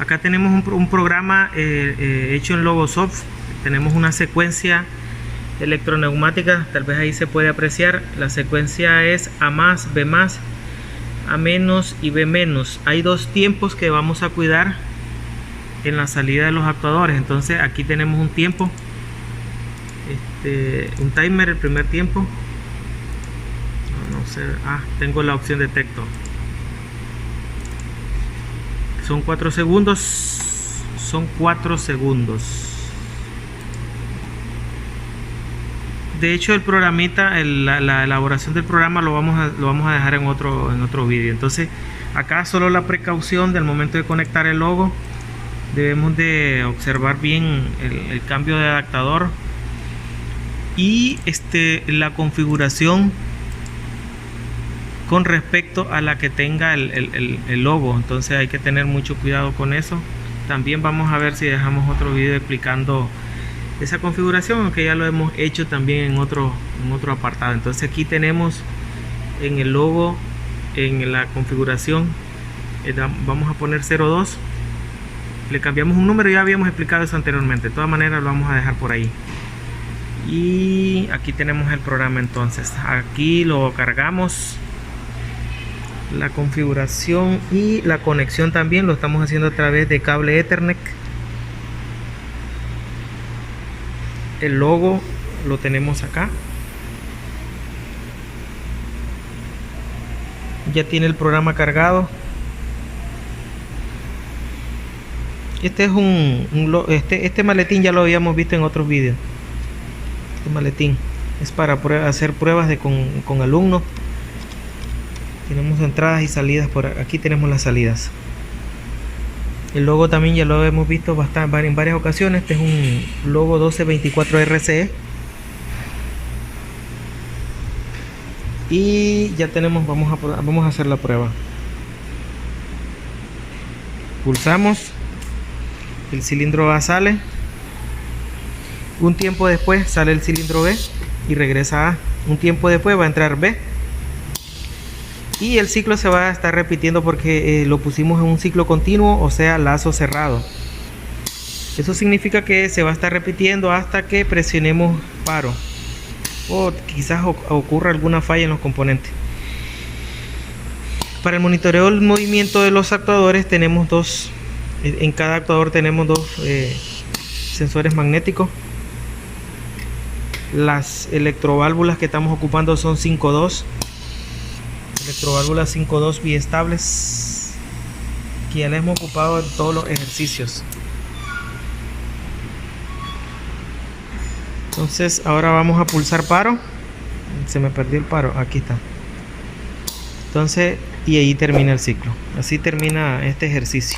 Acá tenemos un programa hecho en Logosoft. Tenemos una secuencia electroneumática, tal vez ahí se puede apreciar. La secuencia es A más, B más, A menos y B menos. Hay dos tiempos que vamos a cuidar en la salida de los actuadores. Entonces aquí tenemos un tiempo, un timer, el primer tiempo. No sé, tengo la opción de texto. Son 4 segundos. Son 4 segundos. De hecho, el programita, la elaboración del programa lo vamos a dejar en otro vídeo. Entonces, acá solo la precaución del momento de conectar el logo. Debemos de observar bien el cambio de adaptador y la configuración con respecto a la que tenga el logo. Entonces hay que tener mucho cuidado con eso. También vamos a ver si dejamos otro video explicando esa configuración, aunque ya lo hemos hecho también en otro apartado. Entonces aquí tenemos en el logo, en la configuración, vamos a poner 02, le cambiamos un número. Ya habíamos explicado eso anteriormente. De todas maneras lo vamos a dejar por ahí. Y aquí tenemos el programa. Entonces aquí lo cargamos, la configuración y la conexión también lo estamos haciendo a través de cable Ethernet. El logo lo tenemos acá. Ya tiene el programa cargado. Este es este maletín ya lo habíamos visto en otros vídeos. Este maletín es para hacer pruebas con alumnos. Tenemos entradas y salidas. Por aquí tenemos las salidas. El logo también ya lo hemos visto en varias ocasiones. Este es un logo 1224 RCE. Y ya tenemos, vamos a hacer la prueba. Pulsamos, el cilindro A sale. Un tiempo después sale el cilindro B y regresa A. Un tiempo después va a entrar B. Y el ciclo se va a estar repitiendo porque lo pusimos en un ciclo continuo, o sea, lazo cerrado. Eso significa que se va a estar repitiendo hasta que presionemos paro, o quizás ocurra alguna falla en los componentes. Para el monitoreo del movimiento de los actuadores tenemos dos. En cada actuador tenemos dos sensores magnéticos. Las electroválvulas que estamos ocupando son 5.2. Electroválvulas 5.2 biestables, que ya las hemos ocupado en todos los ejercicios. Entonces ahora vamos a pulsar paro. Se me perdió el paro, aquí está. Entonces, y ahí termina el ciclo. Así termina este ejercicio.